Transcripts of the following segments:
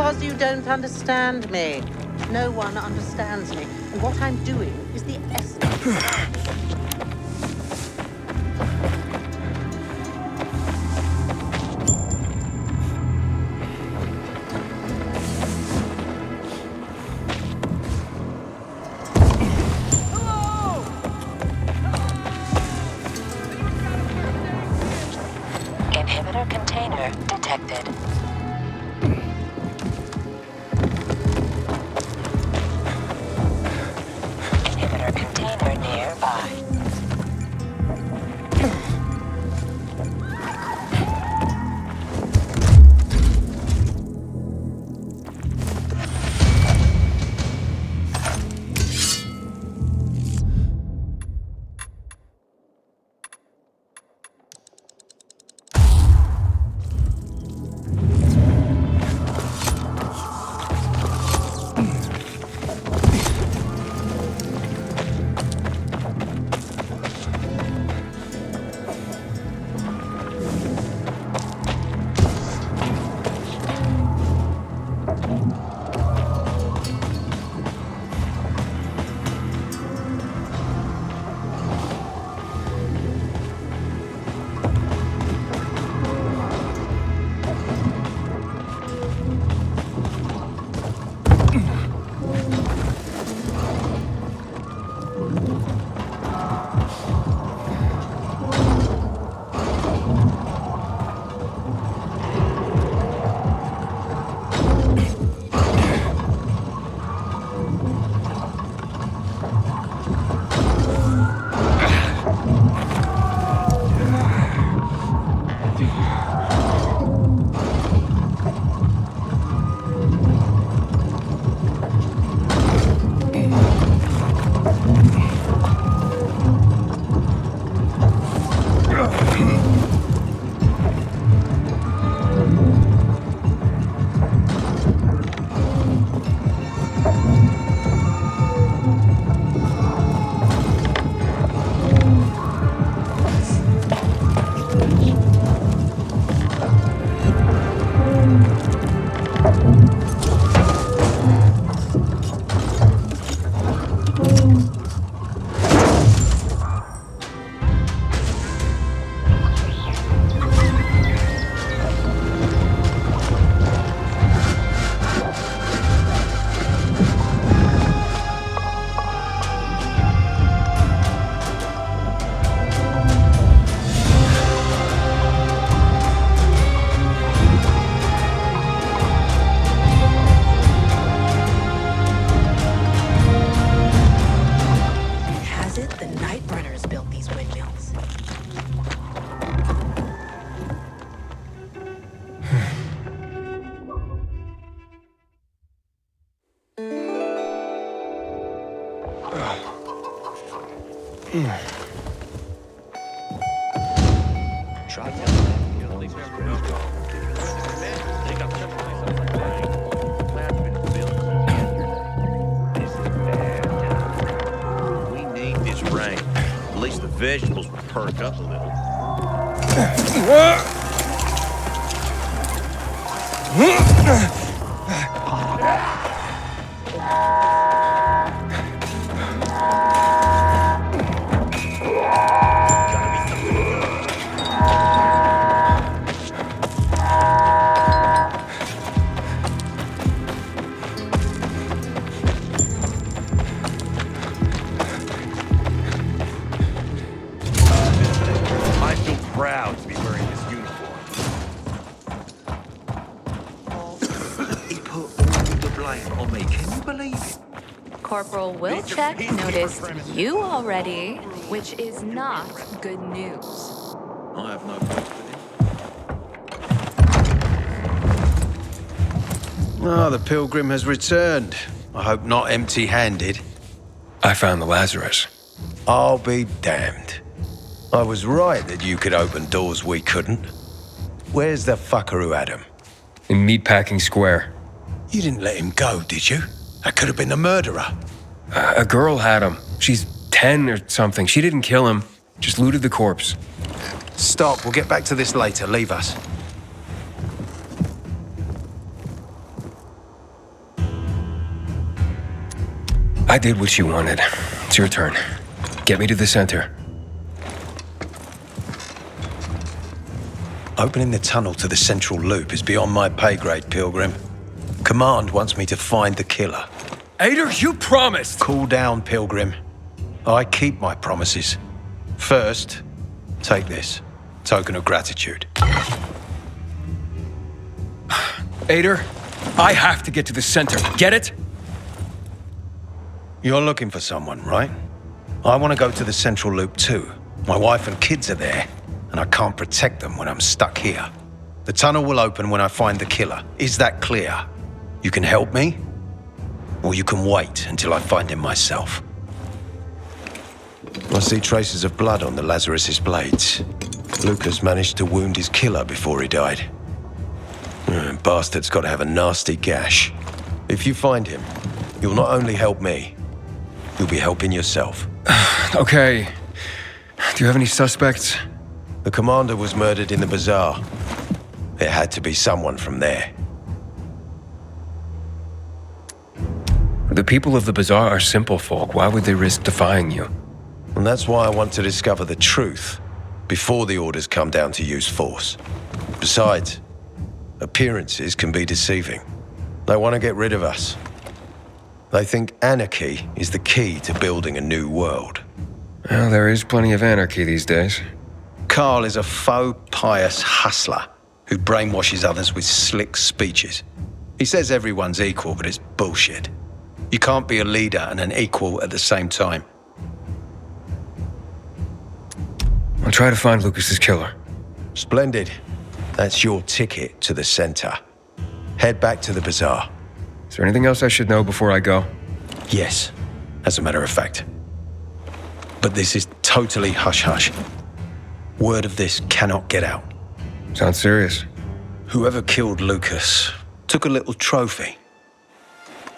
because you don't understand me. No one understands me. And what I'm doing is the essence. Inhibitor container detected. Inhibitor container nearby. We need this rain. At least the vegetables will perk up a little. Proud to be wearing this uniform. He put all the blame on me. Can you believe it? Corporal Wilczek noticed you already, which is not good news. I have no fault with him. Oh, the pilgrim has returned. I hope not empty-handed. I found the Lazarus. I'll be damned. I was right that you could open doors we couldn't. Where's the fucker who had him? In Meatpacking Square. You didn't let him go, did you? That could have been the murderer. A girl had him. She's 10 or something. She didn't kill him, just looted the corpse. Stop, we'll get back to this later. Leave us. I did what you wanted. It's your turn. Get me to the center. Opening the tunnel to the central loop is beyond my pay grade, Pilgrim. Command wants me to find the killer. Aiden, you promised! Cool down, Pilgrim. I keep my promises. First, take this. Token of gratitude. Aiden, I have to get to the center. Get it? You're looking for someone, right? I want to go to the central loop too. My wife and kids are there, and I can't protect them when I'm stuck here. The tunnel will open when I find the killer. Is that clear? You can help me, or you can wait until I find him myself. I see traces of blood on the Lazarus's blades. Lucas managed to wound his killer before he died. Bastard's got to have a nasty gash. If you find him, you'll not only help me, you'll be helping yourself. Okay. Do you have any suspects? The commander was murdered in the bazaar. It had to be someone from there. The people of the bazaar are simple folk. Why would they risk defying you? And that's why I want to discover the truth before the orders come down to use force. Besides, appearances can be deceiving. They want to get rid of us. They think anarchy is the key to building a new world. Well, there is plenty of anarchy these days. Carl is a faux pious hustler who brainwashes others with slick speeches. He says everyone's equal, but it's bullshit. You can't be a leader and an equal at the same time. I'll try to find Lucas's killer. Splendid. That's your ticket to the center. Head back to the bazaar. Is there anything else I should know before I go? Yes, as a matter of fact. But this is totally hush-hush. Word of this cannot get out. Sounds serious. Whoever killed Lucas took a little trophy.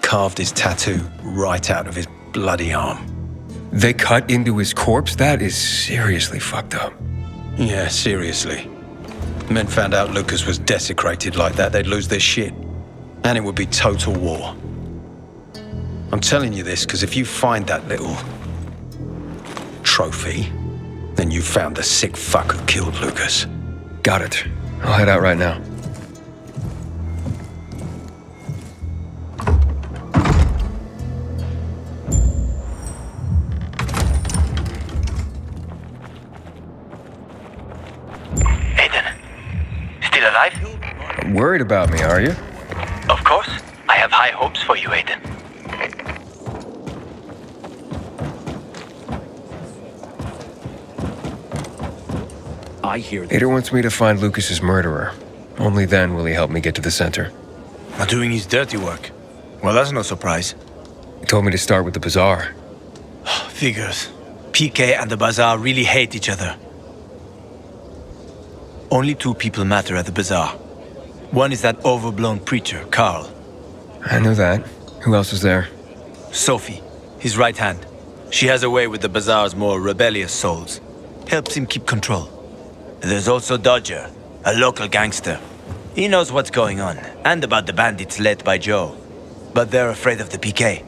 Carved his tattoo right out of his bloody arm. They cut into his corpse? That is seriously fucked up. Yeah, seriously. Men found out Lucas was desecrated like that, they'd lose their shit. And it would be total war. I'm telling you this because if you find that little trophy, then you found the sick fuck who killed Lucas. Got it. I'll head out right now. Aiden, still alive? Worried about me, are you? Of course. I have high hopes for you, Aiden. I hear Aiden wants me to find Lucas's murderer. Only then will he help me get to the center. Not doing his dirty work. Well, that's no surprise. He told me to start with the bazaar. Figures. PK and the bazaar really hate each other. Only two people matter at the bazaar. One is that overblown preacher, Carl. I knew that. Who else is there? Sophie, his right hand. She has a way with the bazaar's more rebellious souls. Helps him keep control. There's also Dodger, a local gangster. He knows what's going on, and about the bandits led by Joe. But they're afraid of the PK.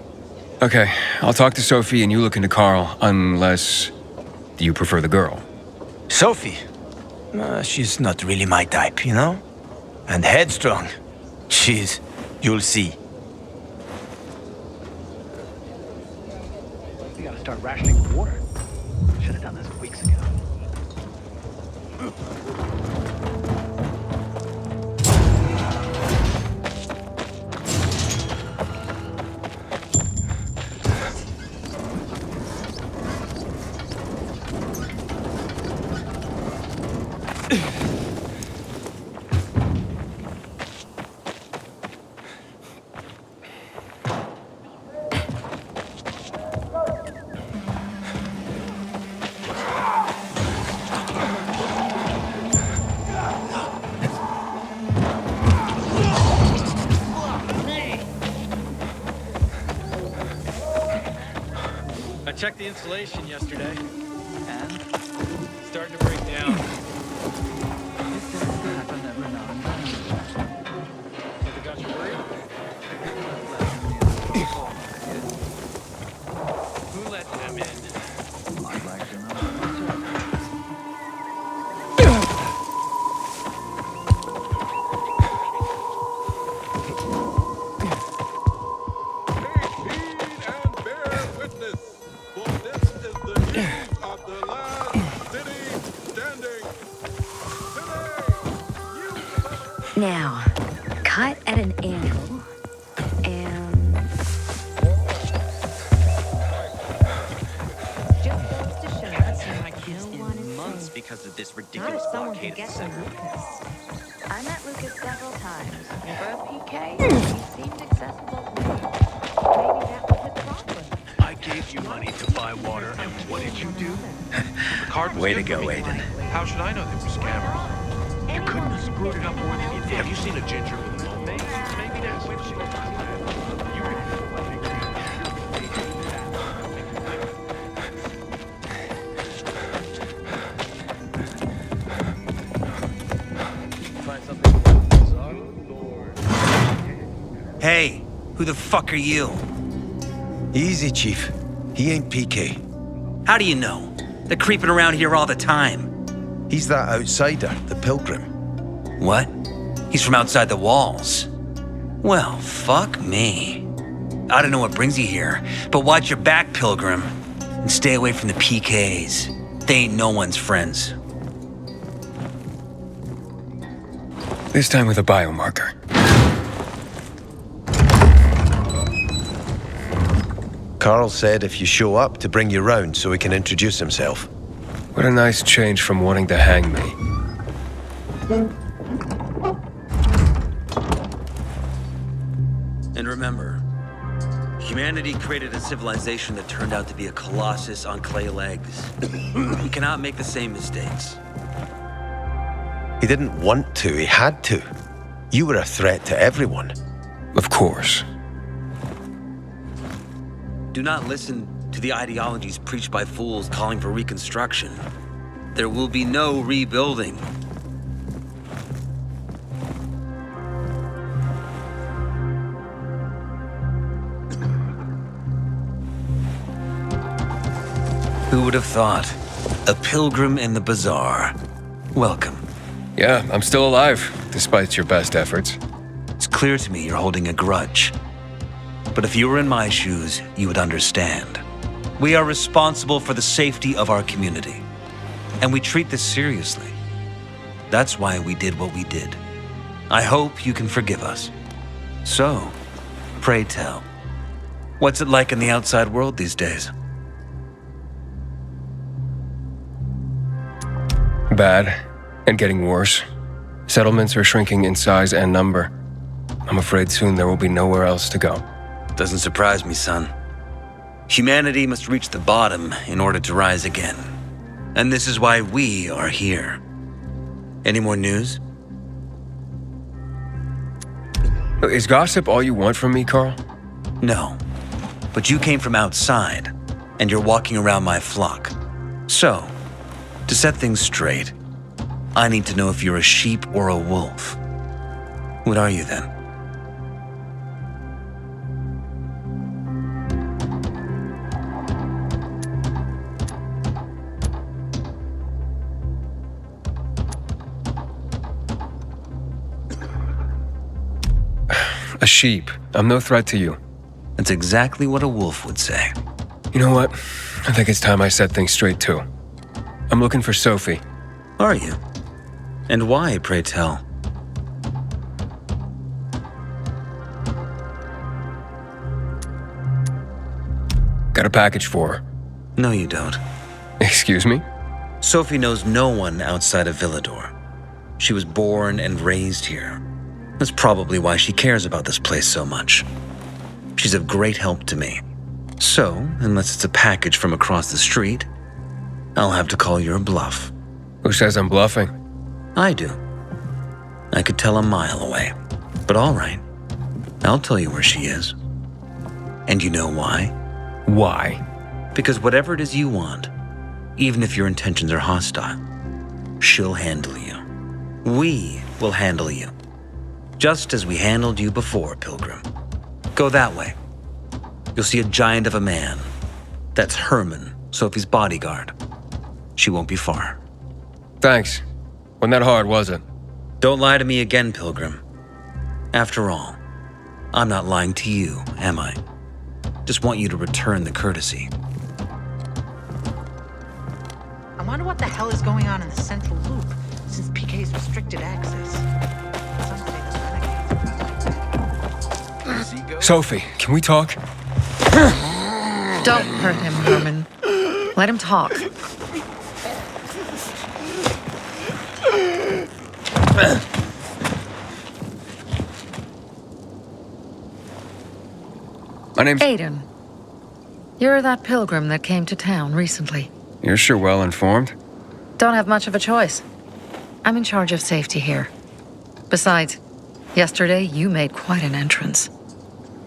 Okay, I'll talk to Sophie and you look into Carl, unless you prefer the girl. Sophie? She's not really my type, you know? And headstrong. You'll see. We gotta start rationing water. Should have done this weeks ago. I checked the insulation yesterday, and it's starting to break down. Something got you worried? this Not ridiculous if someone blockade could of the get to center. Lucas. I met Lucas several times. For a PK, he seemed accessible to me. Maybe that was his problem. I gave you money to buy water, and what did you do? The card was Way good to for go, me. Aiden. How should I know they were scammers? You couldn't have screwed it up more than you did. Have you seen a ginger with a mole? Maybe that's what she was. Hey, who the fuck are you? Easy, Chief. He ain't PK. How do you know? They're creeping around here all the time. He's that outsider, the pilgrim. What? He's from outside the walls. Well, fuck me. I don't know what brings you here, but watch your back, Pilgrim. And stay away from the PKs. They ain't no one's friends. This time with a biomarker. Carl said if you show up to bring you round so he can introduce himself. What a nice change from wanting to hang me. And remember, humanity created a civilization that turned out to be a colossus on clay legs. We cannot make the same mistakes. He didn't want to, he had to. You were a threat to everyone. Of course. Do not listen to the ideologies preached by fools calling for reconstruction. There will be no rebuilding. Who would have thought? A pilgrim in the bazaar. Welcome. Yeah, I'm still alive, despite your best efforts. It's clear to me you're holding a grudge. But if you were in my shoes, you would understand. We are responsible for the safety of our community. And we treat this seriously. That's why we did what we did. I hope you can forgive us. So, pray tell, what's it like in the outside world these days? Bad, and getting worse. Settlements are shrinking in size and number. I'm afraid soon there will be nowhere else to go. Doesn't surprise me, son. Humanity must reach the bottom in order to rise again. And this is why we are here. Any more news? Is gossip all you want from me, Carl? No. But you came from outside, and you're walking around my flock. So, to set things straight, I need to know if you're a sheep or a wolf. What are you then? A sheep. I'm no threat to you. That's exactly what a wolf would say. You know what? I think it's time I set things straight too. I'm looking for Sophie. Are you? And why, pray tell? Got a package for her. No, you don't. Excuse me? Sophie knows no one outside of Villador. She was born and raised here. That's probably why she cares about this place so much. She's of great help to me. So, unless it's a package from across the street, I'll have to call your bluff. Who says I'm bluffing? I do. I could tell a mile away. But all right, I'll tell you where she is. And you know why? Why? Because whatever it is you want, even if your intentions are hostile, she'll handle you. We will handle you. Just as we handled you before, Pilgrim. Go that way. You'll see a giant of a man. That's Herman, Sophie's bodyguard. She won't be far. Thanks. Wasn't that hard, was it? Don't lie to me again, Pilgrim. After all, I'm not lying to you, am I? Just want you to return the courtesy. I wonder what the hell is going on in the central loop, since PK's restricted access. Sophie, can we talk? Don't hurt him, Herman. Let him talk. My name's... Aiden. You're that pilgrim that came to town recently. You're sure well informed. Don't have much of a choice. I'm in charge of safety here. Besides, yesterday you made quite an entrance.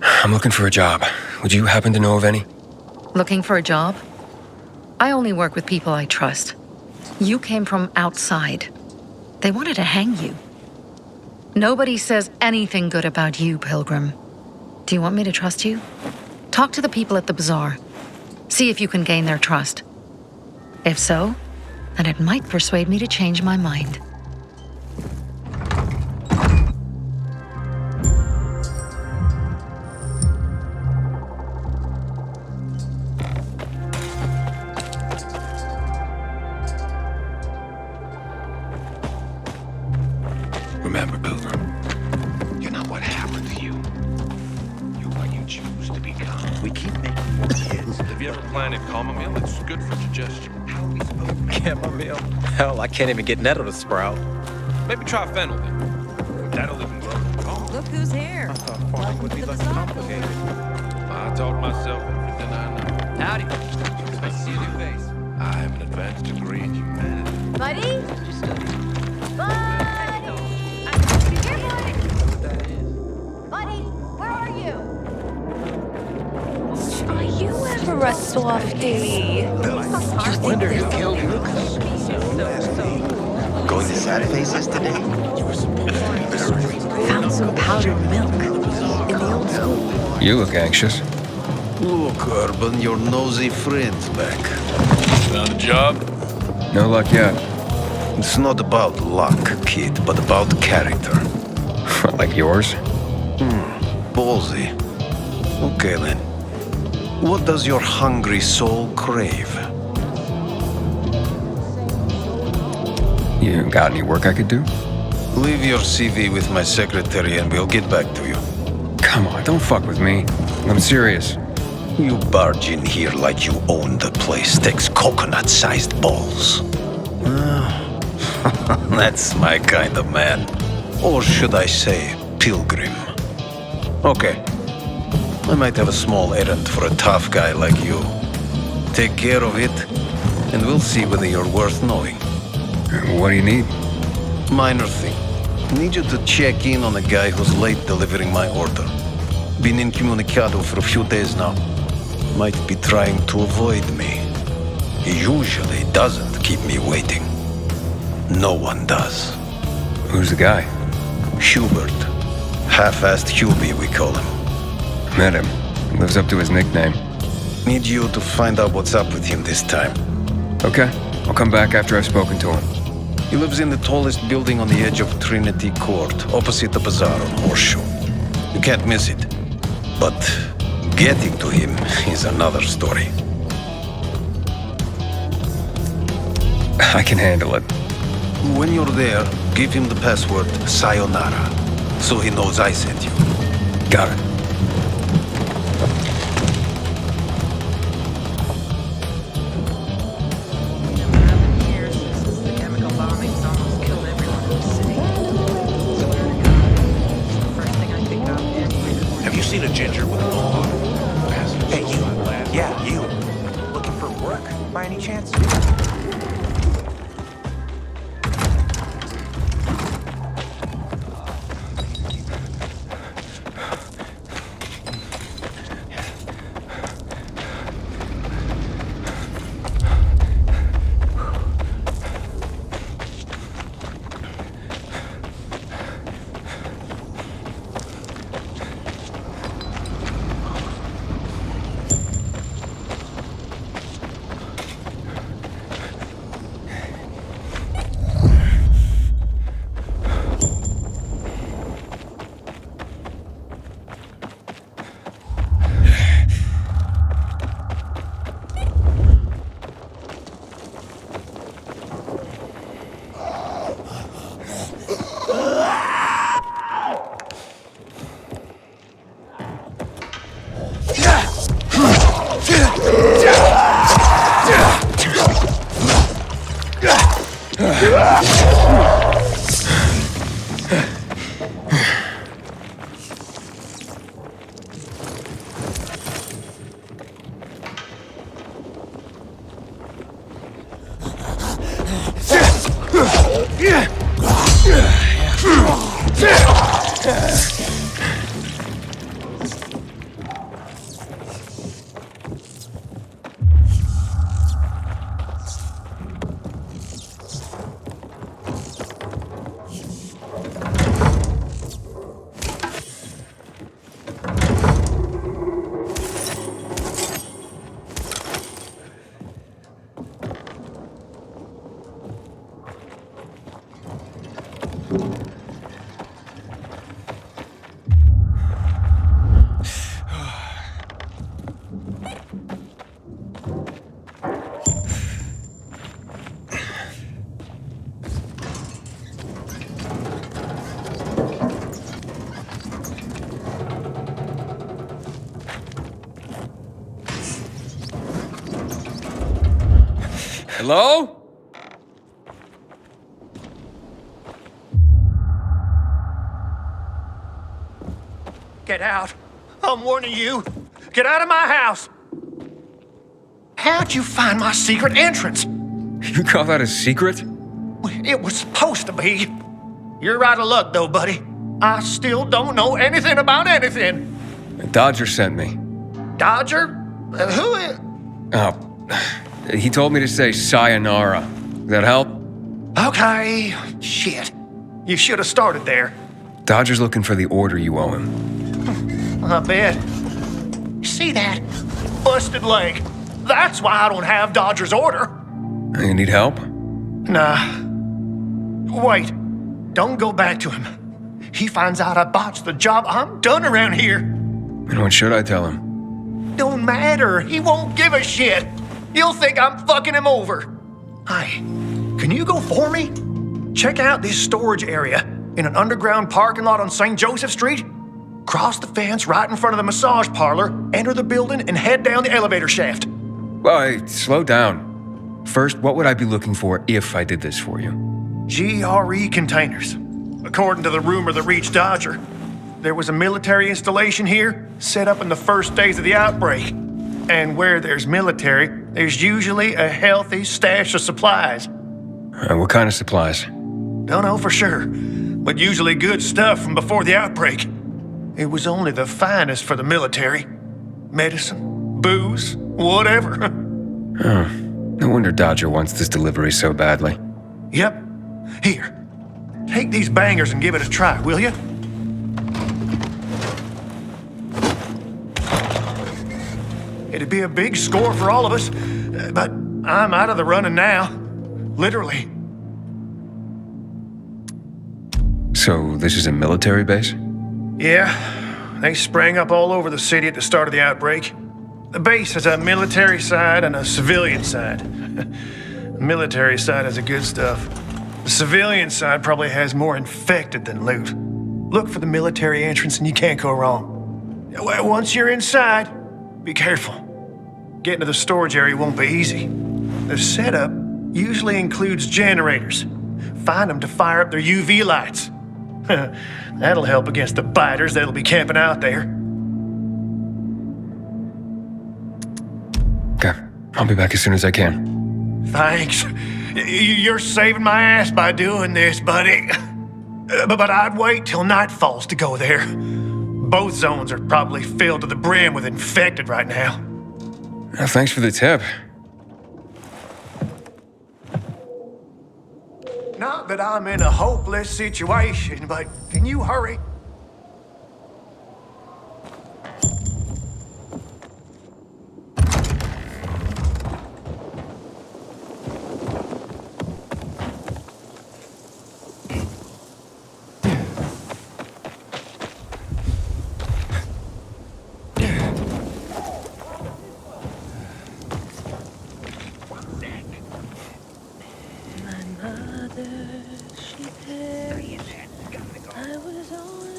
I'm looking for a job. Would you happen to know of any? Looking for a job? I only work with people I trust. You came from outside. They wanted to hang you. Nobody says anything good about you, Pilgrim. Do you want me to trust you? Talk to the people at the bazaar. See if you can gain their trust. If so, then it might persuade me to change my mind. Remember, Pilgrim, you're not what happened to you. You're what you choose to become. We keep making more kids. Have you ever planted chamomile? It's good for digestion. Chamomile? Hell, I can't even get nettle to sprout. Maybe try fennel then. That'll even grow. Look who's here. Farming would be less complicated. I taught myself everything I know. Howdy. Nice to see a new face. I have an advanced degree in humanity. Buddy? Buddy! Here, buddy! Buddy, where are you? Are you ever a softie? Wonder who killed Lucas. Going to sad faces today? Found some powdered milk in the old school. You look anxious. Look, Urban, your nosy friend's back. Found a job? No luck yet. It's not about luck, kid, but about character. Like yours? Ballsy. Okay, then. What does your hungry soul crave? You got any work I could do? Leave your CV with my secretary and we'll get back to you. Come on, don't fuck with me. I'm serious. You barge in here like you own the place. Takes coconut-sized balls. That's my kind of man. Or should I say, pilgrim. Okay. I might have a small errand for a tough guy like you. Take care of it, and we'll see whether you're worth knowing. What do you need? Minor thing. Need you to check in on a guy who's late delivering my order. Been incommunicado for a few days now. Might be trying to avoid me. He usually doesn't keep me waiting. No one does. Who's the guy? Hubert. Half-assed Hubie, we call him. Met him. Lives up to his nickname. Need you to find out what's up with him this time. Okay. I'll come back after I've spoken to him. He lives in the tallest building on the edge of Trinity Court, opposite the bazaar on Horseshoe. You can't miss it. But getting to him is another story. I can handle it. When you're there, give him the password Sayonara, so he knows I sent you. Got it. Have you seen a ginger with a mohawk? Hey, you. Yeah, you. Looking for work, by any chance? Hello? Get out. I'm warning you. Get out of my house. How'd you find my secret entrance? You call that a secret? It was supposed to be. You're out of luck, though, buddy. I still don't know anything about anything. Dodger sent me. Dodger? Who is... Oh, he told me to say sayonara. Does that help? Okay. Shit. You should have started there. Dodger's looking for the order you owe him. I bet. See that? Busted leg. That's why I don't have Dodger's order. You need help? Nah. Wait. Don't go back to him. He finds out I botched the job. I'm done around here. And what should I tell him? Don't matter. He won't give a shit. He'll think I'm fucking him over. Hey, can you go for me? Check out this storage area in an underground parking lot on St. Joseph Street. Cross the fence right in front of the massage parlor, enter the building, and head down the elevator shaft. Well, hey, slow down. First, what would I be looking for if I did this for you? GRE containers. According to the rumor that reached Dodger, there was a military installation here set up in the first days of the outbreak. And where there's military, there's usually a healthy stash of supplies. What kind of supplies? Don't know for sure, but usually good stuff from before the outbreak. It was only the finest for the military. Medicine, booze, whatever. Oh, no wonder Dodger wants this delivery so badly. Yep. Here, take these bangers and give it a try, will you? It'd be a big score for all of us, but I'm out of the running now. Literally. So this is a military base? Yeah, they sprang up all over the city at the start of the outbreak. The base has a military side and a civilian side. The military side has the good stuff. The civilian side probably has more infected than loot. Look for the military entrance and you can't go wrong. Once you're inside, be careful. Getting to the storage area won't be easy. The setup usually includes generators. Find them to fire up their UV lights. That'll help against the biters that'll be camping out there. Okay, I'll be back as soon as I can. Thanks. You're saving my ass by doing this, buddy. But I'd wait till night falls to go there. Both zones are probably filled to the brim with infected right now. Thanks for the tip. Not that I'm in a hopeless situation, but can you hurry? I was on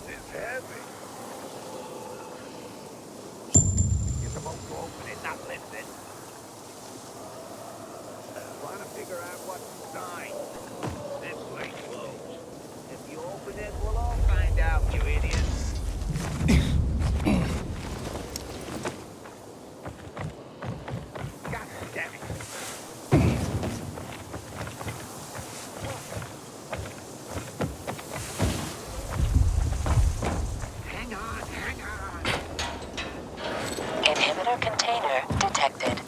This is heavy. You're supposed to open it, not lift it. Trying to figure out what's inside. This place closed. If you open it, we'll all find out, you idiots. God damn it. Hang on. Inhibitor container detected.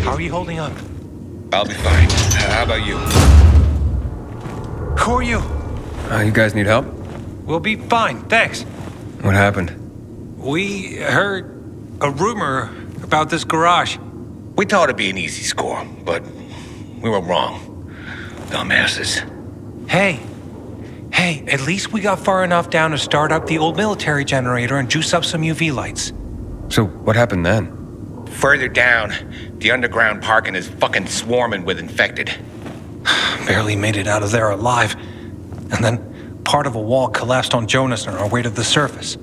How are you holding up? I'll be fine. How about you? Who are you? You guys need help? We'll be fine, thanks. What happened? We heard a rumor about this garage. We thought it'd be an easy score, but we were wrong. Dumbasses. Hey, at least we got far enough down to start up the old military generator and juice up some UV lights. So, what happened then? Further down, the underground parking is fucking swarming with infected. Barely made it out of there alive. And then part of a wall collapsed on Jonas on our way to the surface.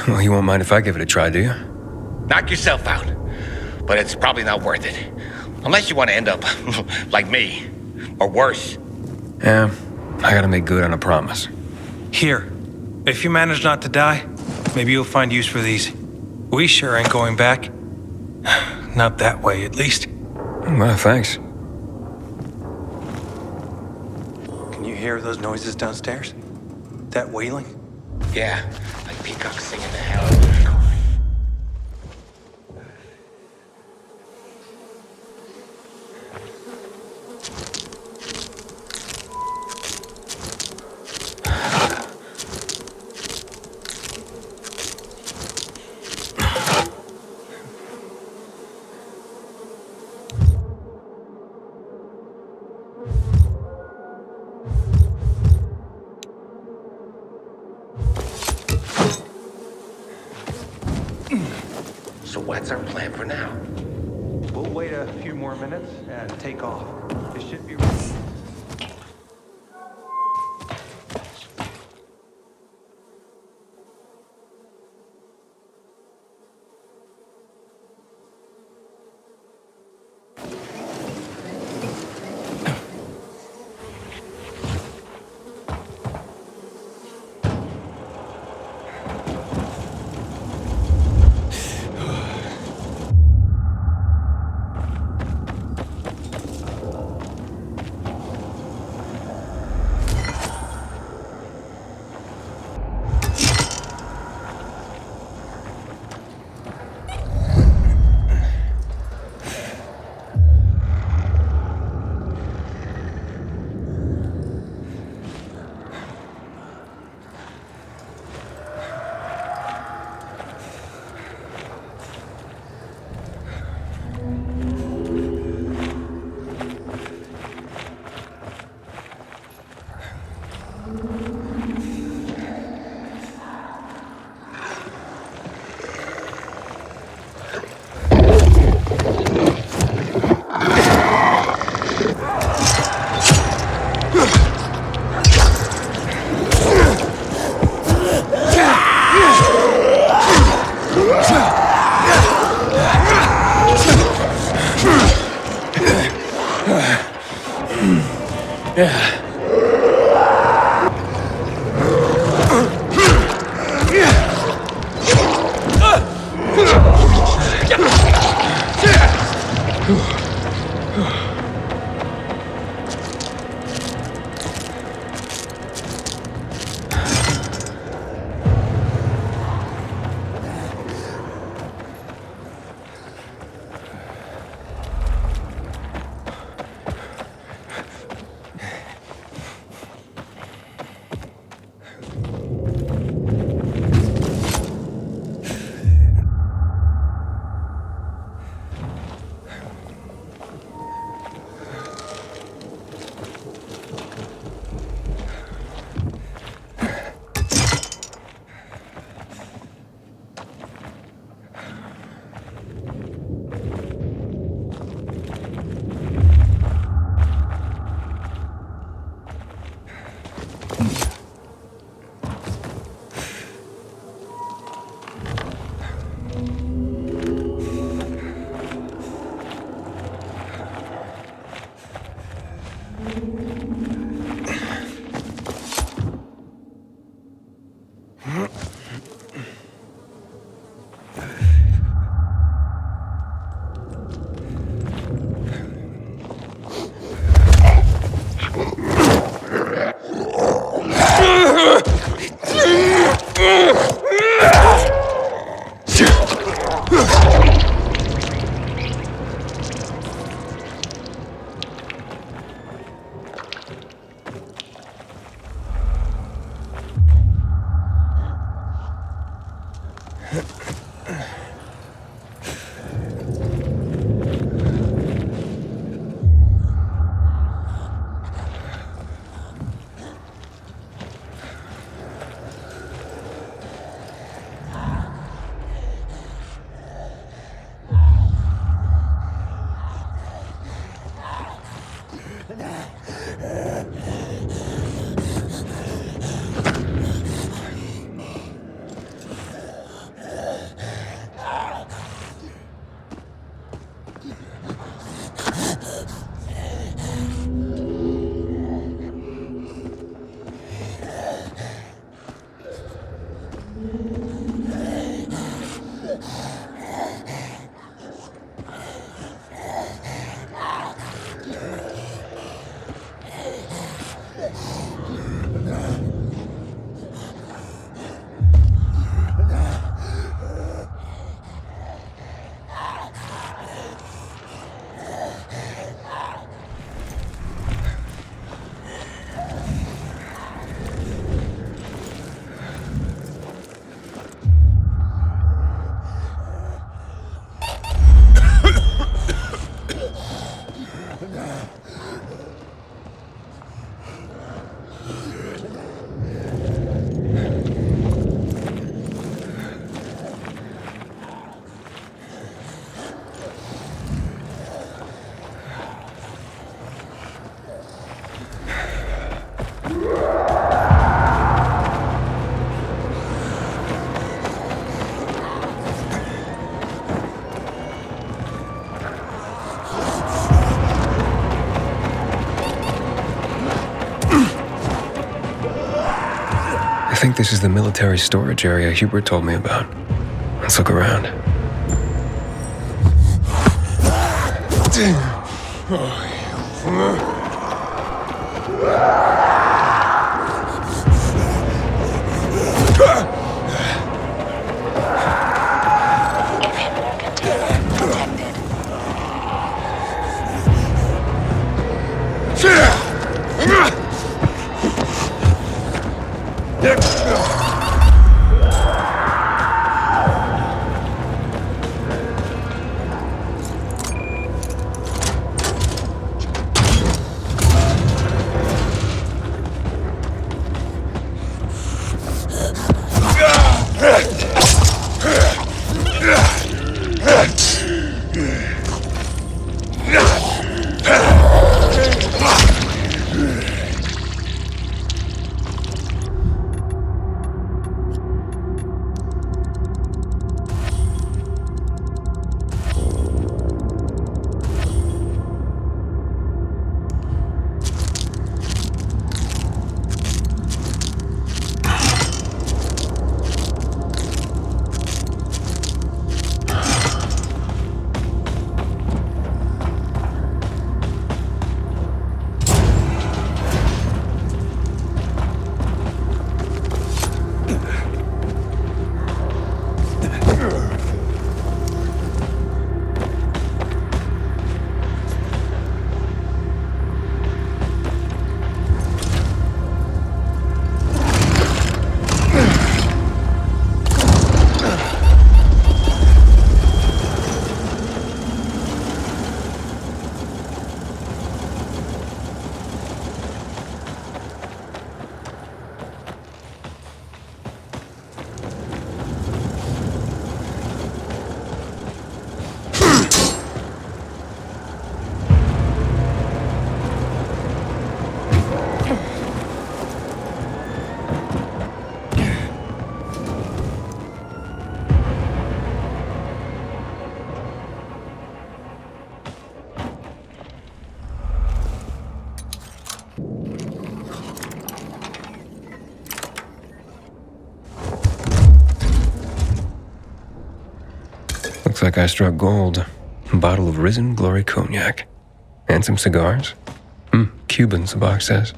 Well, you won't mind if I give it a try, do you? Knock yourself out. But it's probably not worth it. Unless you want to end up like me. Or worse. Yeah, I gotta make good on a promise. Here, if you manage not to die, maybe you'll find use for these. We sure ain't going back. Not that way, at least. Well, thanks. Can you hear those noises downstairs? That wailing? Yeah, like peacocks singing the hell out of their car. So what's our plan for now? We'll wait a few more minutes and take off. It should be ready. I think this is the military storage area Hubert told me about. Let's look around. Inhibitor container detected. like I struck gold. A bottle of Risen Glory Cognac. And some cigars. Cubans, the box says.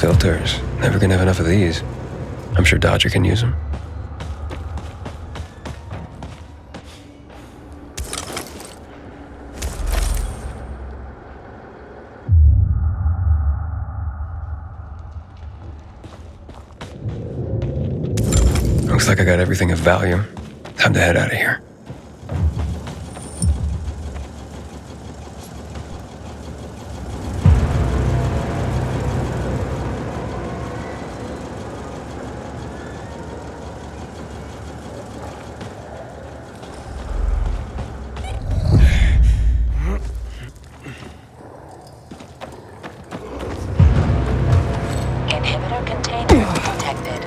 Filters. Never gonna have enough of these. I'm sure Dodger can use them. Looks like I got everything of value. Time to head out of here. Inhibitor container detected.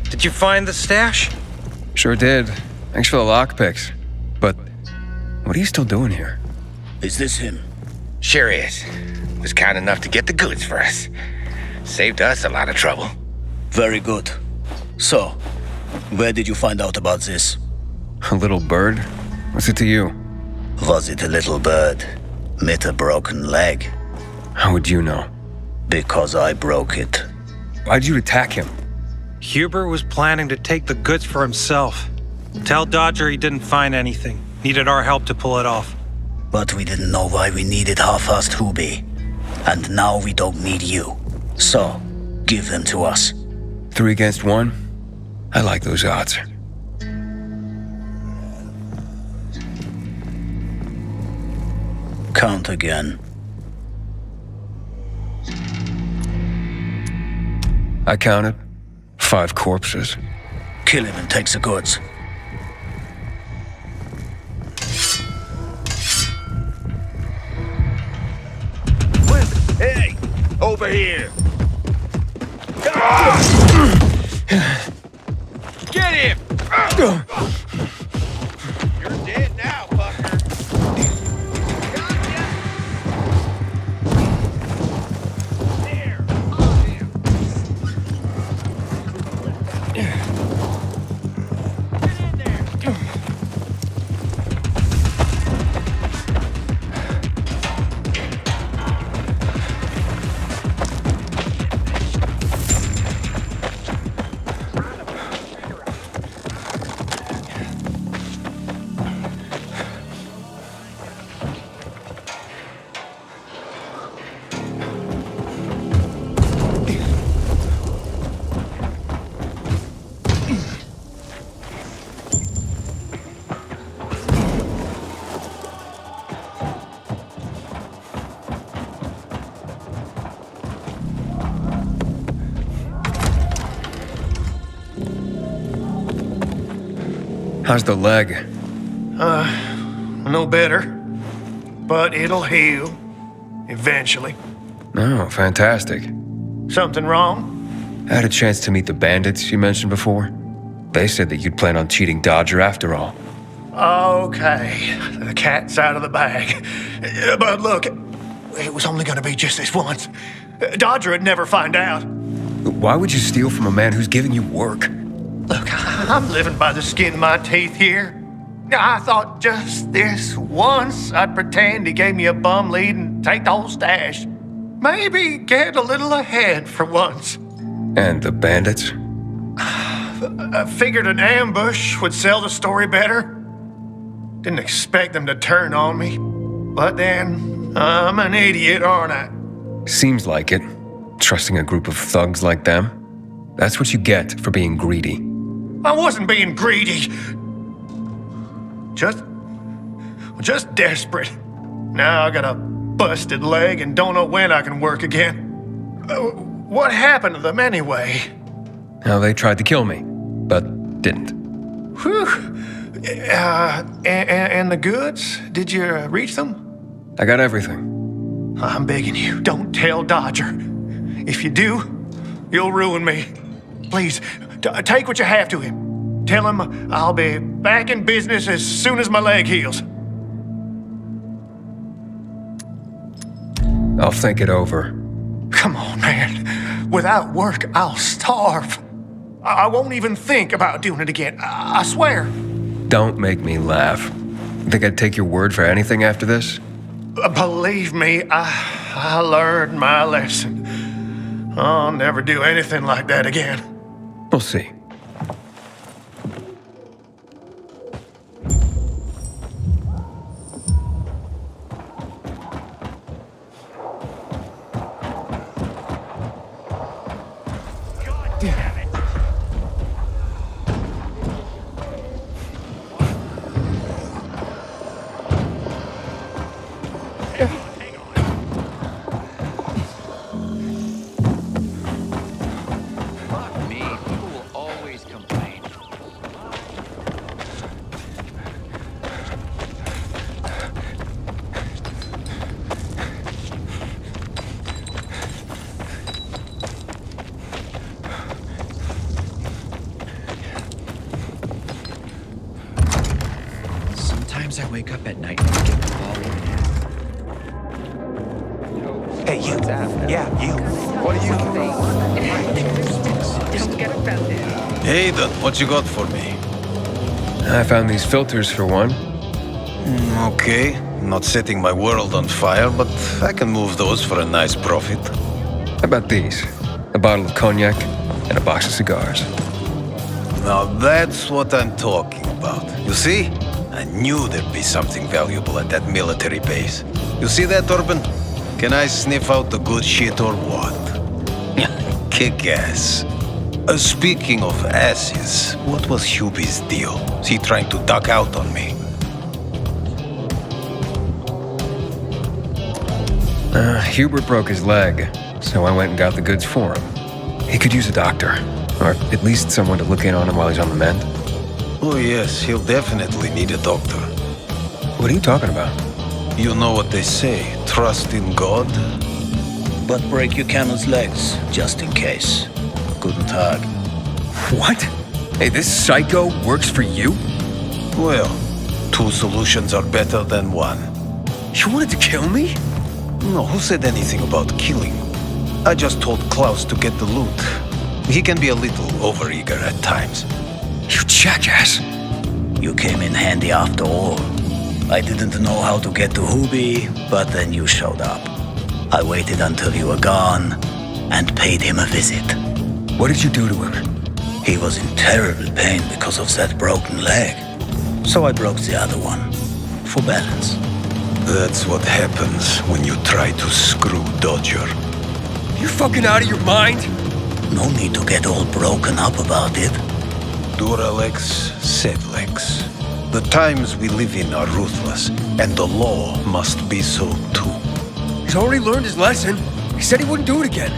Did you find the stash? Sure did. Thanks for the lockpicks. But what are you still doing here? Is this him? Sure is. Was kind enough to get the goods for us. Saved us a lot of trouble. Very good. So, where did you find out about this? A little bird? What's it to you? Was it a little bird? With a broken leg? How would you know? Because I broke it. Why'd you attack him? Hubert was planning to take the goods for himself. Tell Dodger he didn't find anything. Needed our help to pull it off. But we didn't know why we needed half-assed Hubie. And now we don't need you. So, give them to us. 3 against 1? I like those odds. Count again. I counted 5 corpses. Kill him and take the goods. Hey! Over here! Get him! You're dead now, fucker. There. How's the leg? No better. But it'll heal. Eventually. Oh, fantastic. Something wrong? I had a chance to meet the bandits you mentioned before. They said that you'd plan on cheating Dodger after all. Okay, the cat's out of the bag. But look, it was only gonna be just this once. Dodger would never find out. Why would you steal from a man who's giving you work? Look, I'm living by the skin of my teeth here. I thought just this once I'd pretend he gave me a bum lead and take the whole stash. Maybe get a little ahead for once. And the bandits? I figured an ambush would sell the story better. Didn't expect them to turn on me. But then, I'm an idiot, aren't I? Seems like it. Trusting a group of thugs like them. That's what you get for being greedy. I wasn't being greedy. Just desperate. Now I got a busted leg and don't know when I can work again. What happened to them anyway? Now, they tried to kill me, but didn't. Whew. And the goods? Did you reach them? I got everything. I'm begging you, don't tell Dodger. If you do, you'll ruin me. Please, take what you have to him. Tell him I'll be back in business as soon as my leg heals. I'll think it over. Come on, man. Without work, I'll starve. I won't even think about doing it again. I swear. Don't make me laugh. Think I'd take your word for anything after this? Believe me, I learned my lesson. I'll never do anything like that again. We'll see. Sometimes I wake up at night and get the ball in half. Hey, you. Yeah, you. What do you Don't get offended. Aiden, what you got for me? I found these filters for one. Okay, not setting my world on fire, but I can move those for a nice profit. How about these? A bottle of cognac and a box of cigars. Now that's what I'm talking about. You see? I knew there'd be something valuable at that military base. You see that, Urban? Can I sniff out the good shit or what? Kick ass. Speaking of asses, what was Hubie's deal? Is he trying to duck out on me? Hubert broke his leg, so I went and got the goods for him. He could use a doctor, or at least someone to look in on him while he's on the mend. Oh yes, he'll definitely need a doctor. What are you talking about? You know what they say, trust in God? But break your camel's legs, just in case. Guten Tag. What? Hey, this psycho works for you? Well, two solutions are better than one. You wanted to kill me? No, who said anything about killing? I just told Klaus to get the loot. He can be a little overeager at times. You jackass! You came in handy after all. I didn't know how to get to Hubie, but then you showed up. I waited until you were gone and paid him a visit. What did you do to him? He was in terrible pain because of that broken leg. So I broke the other one, for balance. That's what happens when you try to screw Dodger. You fucking out of your mind? No need to get all broken up about it. Duralex, Sedlex. The times we live in are ruthless, and the law must be so too. He's already learned his lesson. He said he wouldn't do it again.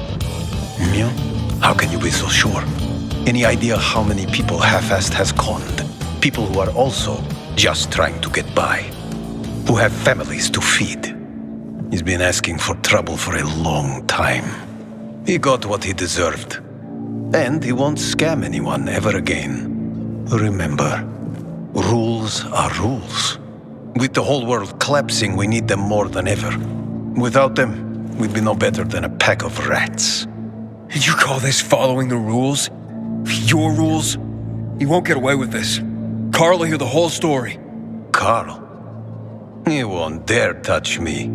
Yeah? How can you be so sure? Any idea how many people Half-Assed has conned? People who are also just trying to get by, who have families to feed. He's been asking for trouble for a long time. He got what he deserved. And he won't scam anyone ever again. Remember, rules are rules. With the whole world collapsing, we need them more than ever. Without them, we'd be no better than a pack of rats. Did you call this following the rules? Your rules? You won't get away with this. Carl will hear the whole story. Carl? He won't dare touch me.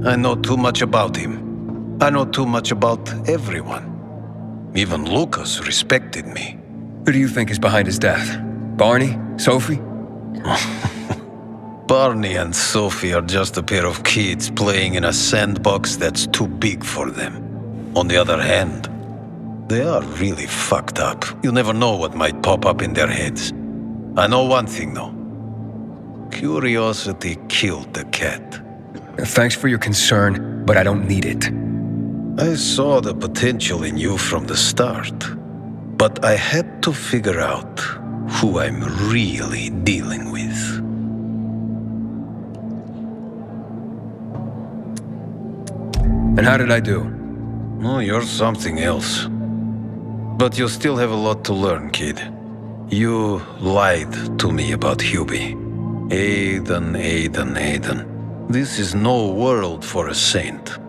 I know too much about him. I know too much about everyone. Even Lucas respected me. Who do you think is behind his death? Barney? Sophie? Barney and Sophie are just a pair of kids playing in a sandbox that's too big for them. On the other hand, they are really fucked up. You never know what might pop up in their heads. I know one thing, though. Curiosity killed the cat. Thanks for your concern, but I don't need it. I saw the potential in you from the start, but I had to figure out who I'm really dealing with. And how did I do? Oh, you're something else. But you still have a lot to learn, kid. You lied to me about Hubie. Aiden. This is no world for a saint.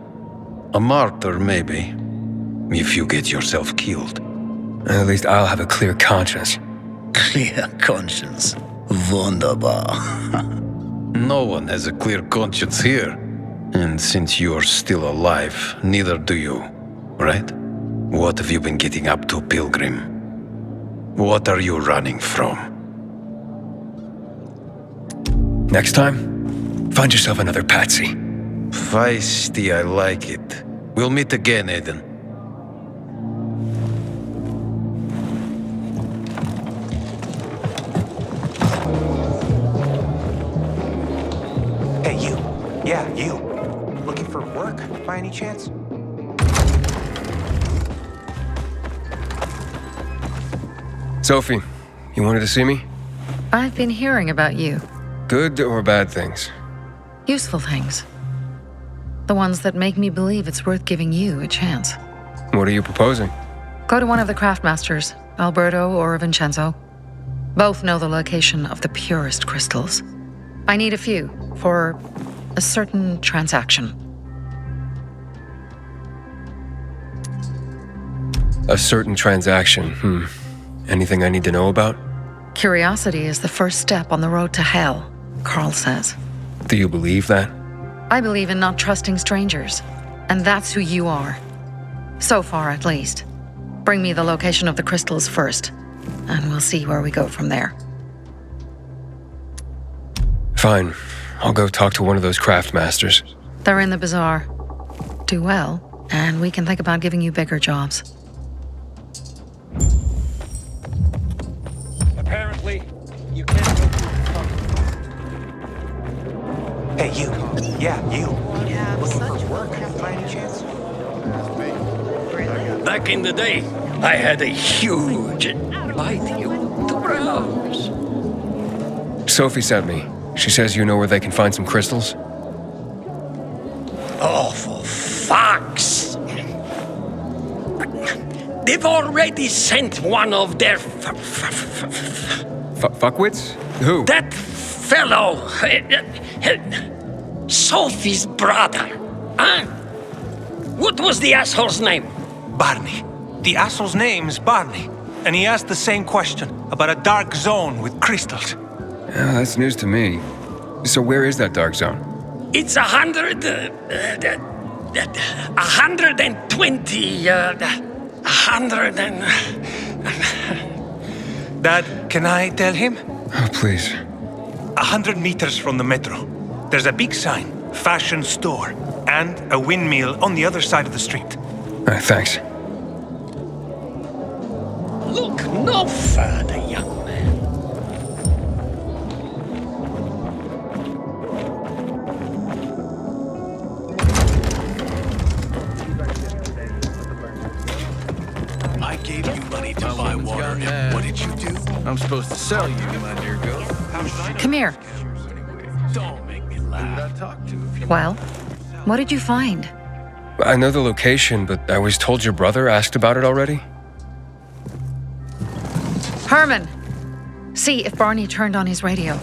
A martyr, maybe, if you get yourself killed. At least I'll have a clear conscience. Clear conscience. Wunderbar. No one has a clear conscience here. And since you're still alive, neither do you, right? What have you been getting up to, Pilgrim? What are you running from? Next time, find yourself another patsy. Feisty, I like it. We'll meet again, Aiden. Hey, you. Yeah, you. Looking for work, by any chance? Sophie, you wanted to see me? I've been hearing about you. Good or bad things? Useful things. The ones that make me believe it's worth giving you a chance. What are you proposing? Go to one of the craftmasters, Alberto or Vincenzo. Both know the location of the purest crystals. I need a few for a certain transaction. A certain transaction, Anything I need to know about? Curiosity is the first step on the road to hell, Carl says. Do you believe that? I believe in not trusting strangers, and that's who you are. So far, at least. Bring me the location of the crystals first, and we'll see where we go from there. Fine. I'll go talk to one of those craft masters. They're in the bazaar. Do well, and we can think about giving you bigger jobs. Apparently, you can't go through the Hey, you. Yeah, you. Looking for work, by any chance? Back in the day, I had a huge invite you to browse. Sophie sent me. She says you know where they can find some crystals? Oh, for fuck's! They've already sent one of their fuckwits? Who? That fellow, Sophie's brother. Huh? What was the asshole's name? Barney. The asshole's name's Barney. And he asked the same question about a dark zone with crystals. Yeah, that's news to me. So where is that dark zone? It's 120, Dad, can I tell him? Oh, please. 100 meters from the metro. There's a big sign, fashion store, and a windmill on the other side of the street. Thanks. Look no further, young man. I gave you money to buy water, and what did you do? I'm supposed to sell you, my dear girl. Come here. Don't make me laugh. Who would I talk to if you... Well, what did you find? I know the location, but I was told your brother asked about it already. Herman! See if Barney turned on his radio.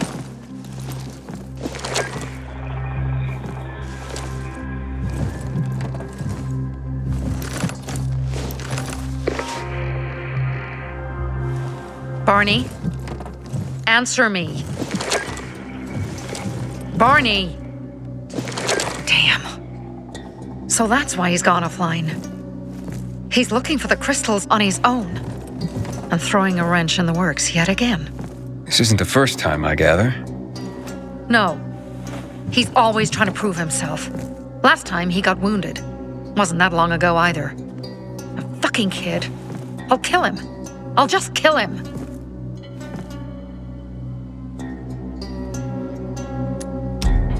Barney, answer me. Barney! Damn. So that's why he's gone offline. He's looking for the crystals on his own and throwing a wrench in the works yet again. This isn't the first time, I gather. No. He's always trying to prove himself. Last time he got wounded. Wasn't that long ago either. A fucking kid. I'll kill him. I'll just kill him.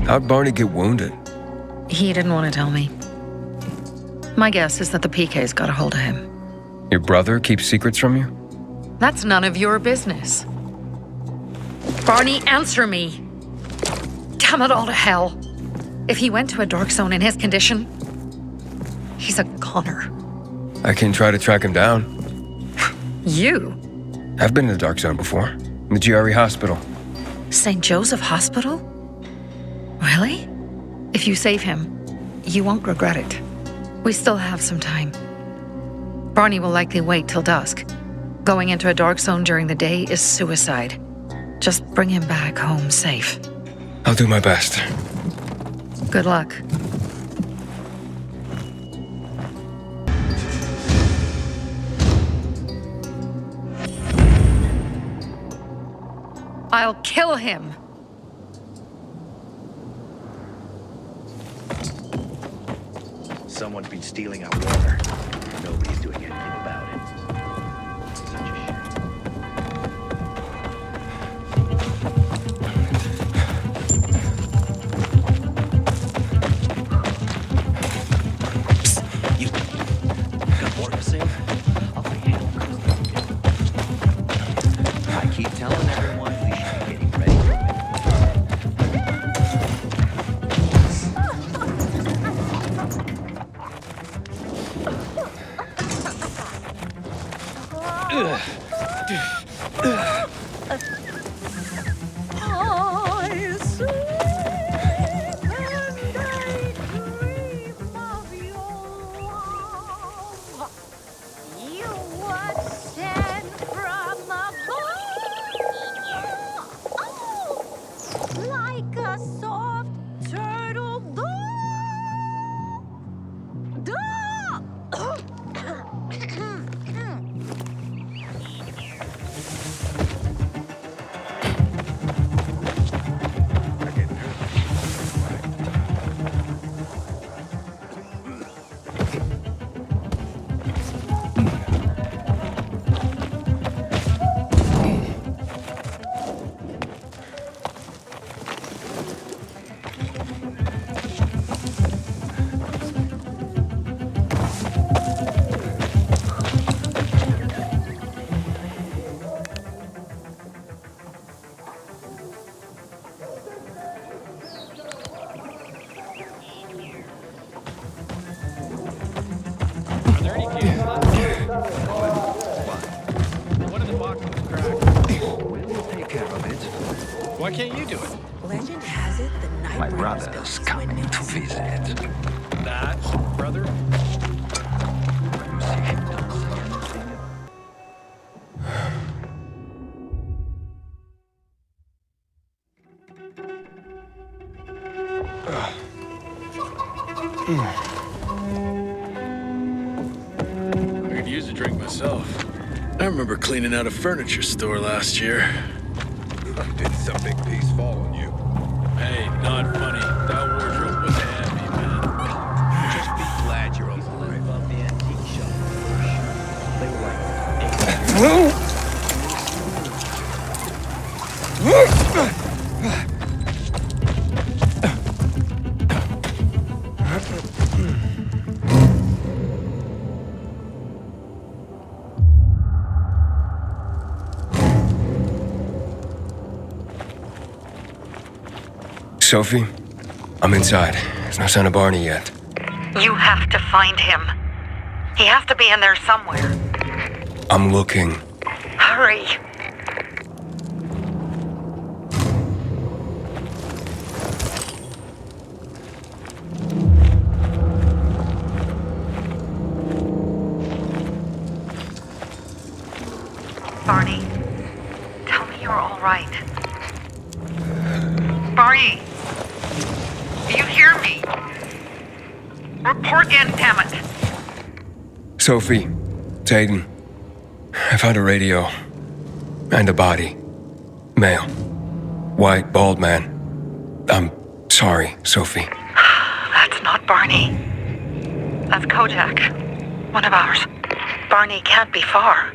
How'd Barney get wounded? He didn't want to tell me. My guess is that the PK's got a hold of him. Your brother keeps secrets from you? That's none of your business. Barney, answer me. Damn it all to hell. If he went to a dark zone in his condition, he's a goner. I can try to track him down. You? I've been in the dark zone before. In the GRE hospital. St. Joseph Hospital? Really? If you save him, you won't regret it. We still have some time. Barney will likely wait till dusk. Going into a dark zone during the day is suicide. Just bring him back home safe. I'll do my best. Good luck. I'll kill him. Someone's been stealing our water. Nobody's doing anything about it. Such a shame. You got water to save? I'll be handling it. I keep telling everyone we should be getting ready for it. Why can't you do it? Legend has it the night My brother's coming to visit. That, brother? I could use a drink myself. I remember cleaning out a furniture store last year. Did some big piece fall on you? Hey, not funny. That wardrobe was heavy, man. Just be glad you're alive. Above the antique shop. They were like... Sophie, I'm inside. There's no sign of Barney yet. You have to find him. He has to be in there somewhere. I'm looking. Hurry. Barney, tell me you're all right. Barney, do you hear me? Report in, damn it. Sophie, it's Aiden. I found a radio. And a body. Male. White, bald man. I'm sorry, Sophie. That's not Barney. That's Kojak. One of ours. Barney can't be far.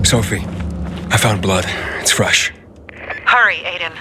Sophie, I found blood. It's fresh. Hurry, Aiden.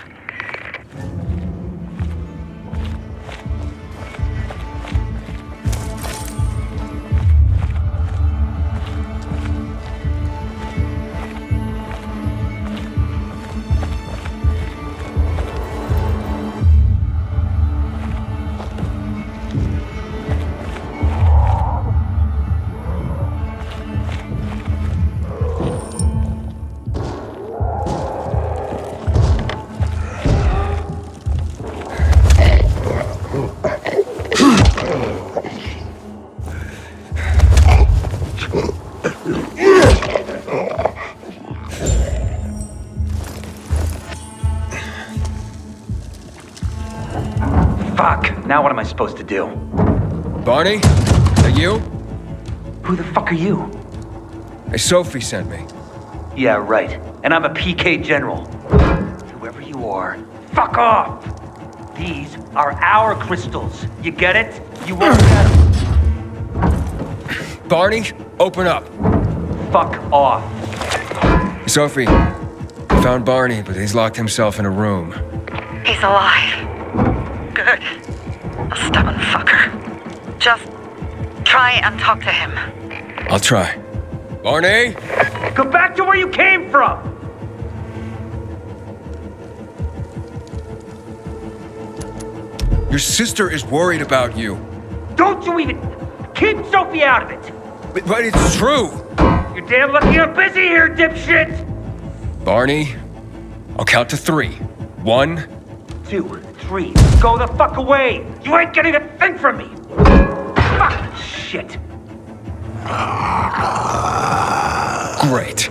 Fuck, now what am I supposed to do? Barney? Are you? Who the fuck are you? Hey, Sophie sent me. Yeah, right. And I'm a PK general. Whoever you are, fuck off! These are our crystals. You get it? You won't get them. Barney, open up. Fuck off. Sophie, I found Barney, but he's locked himself in a room. He's alive. Good. A stubborn fucker. Just try and talk to him. I'll try. Barney? Go back to where you came from! Your sister is worried about you. Don't you even... Keep Sophie out of it! But it's true! You're damn lucky I'm busy here, dipshit! Barney, I'll count to 3. 1, 2, 3. Go the fuck away! You ain't getting a thing from me! Fuck shit! Great.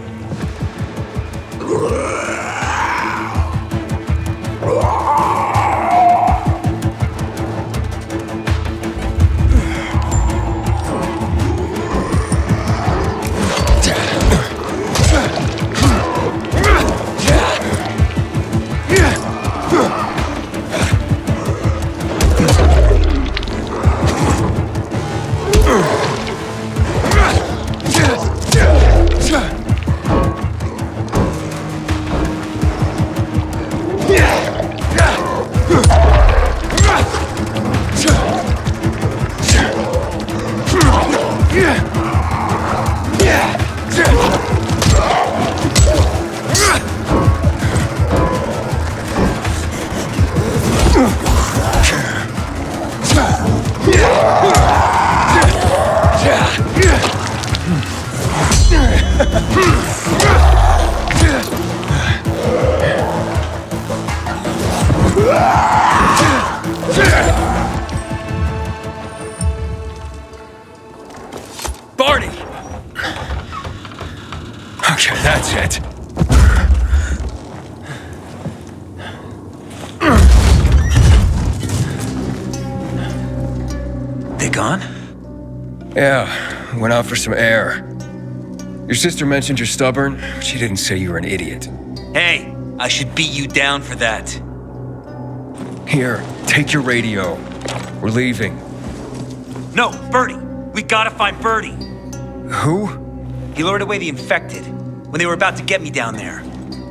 Barney! Okay, that's it. They gone? Yeah, went out for some air. Your sister mentioned you're stubborn. She didn't say you were an idiot. Hey, I should beat you down for that. Here, take your radio. We're leaving. No, Birdie! We gotta find Birdie! Who? He lured away the infected when they were about to get me down there.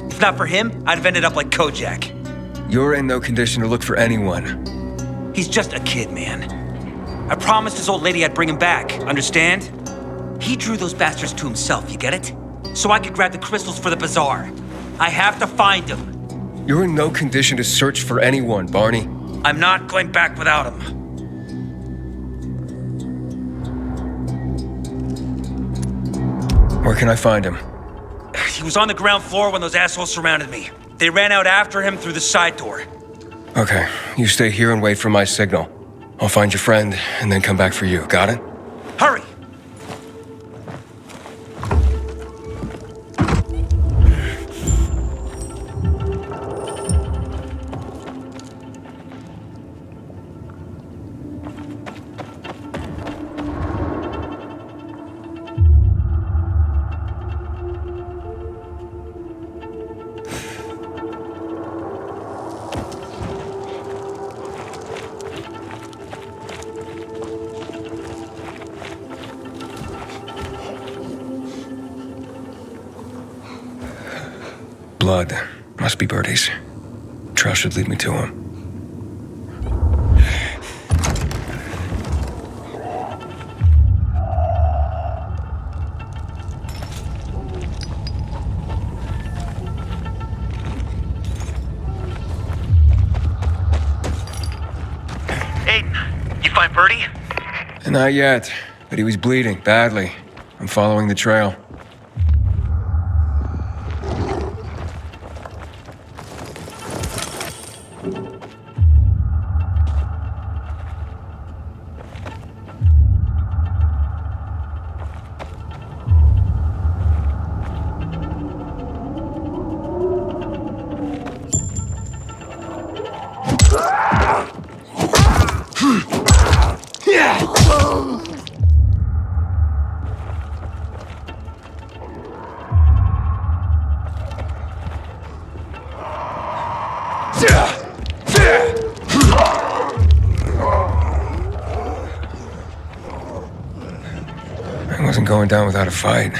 If not for him, I'd have ended up like Kojak. You're in no condition to look for anyone. He's just a kid, man. I promised his old lady I'd bring him back, understand? He drew those bastards to himself, you get it? So I could grab the crystals for the bazaar. I have to find him. You're in no condition to search for anyone, Barney. I'm not going back without him. Where can I find him? He was on the ground floor when those assholes surrounded me. They ran out after him through the side door. Okay, you stay here and wait for my signal. I'll find your friend and then come back for you. Got it? Hurry! Blood. Must be Birdie's. Trail should lead me to him. Aiden, you find Birdie? Not yet, but he was bleeding badly. I'm following the trail. I wasn't going down without a fight.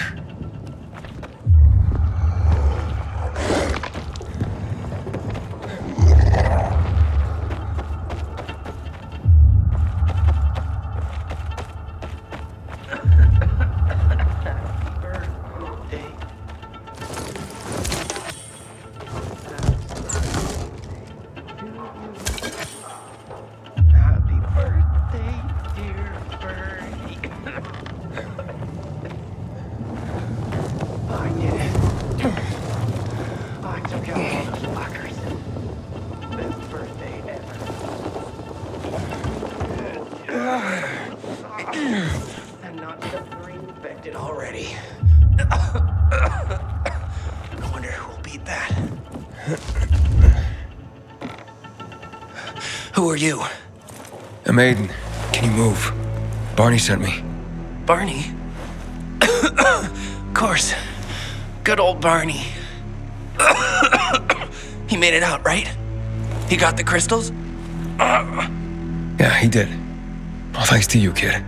Already. I wonder who will beat that. Who are you? I'm Aiden. Can you move? Barney sent me. Barney? Of course. Good old Barney. He made it out, right? He got the crystals? Yeah, he did. All thanks to you, kid.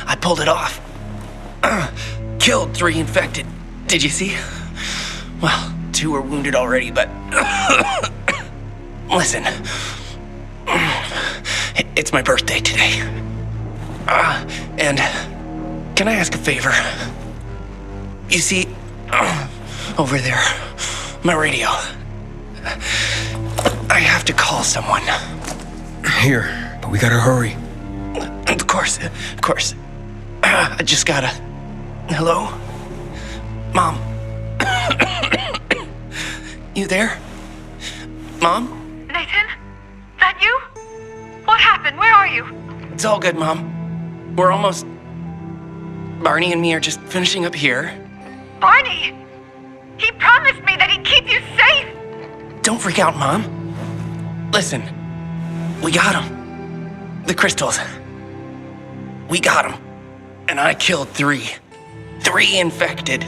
I pulled it off. Killed 3 infected. Did you see? Well, 2 were wounded already, but... Listen. It's my birthday today. And can I ask a favor? You see, over there, my radio. I have to call someone. Here, but we gotta hurry. Of course. I just gotta... Hello? Mom? You there? Mom? Nathan? That you? What happened? Where are you? It's all good, Mom. We're almost... Barney and me are just finishing up here. Barney! He promised me that he'd keep you safe! Don't freak out, Mom. Listen, we got him. The crystals. We got him. And I killed 3. 3 infected.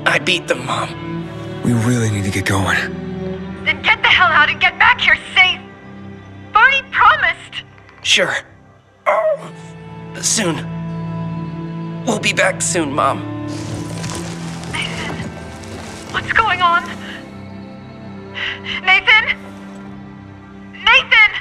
I beat them, Mom. We really need to get going. Then get the hell out and get back here safe! Barney promised! Sure. Soon. We'll be back soon, Mom. Nathan, what's going on? Nathan? Nathan!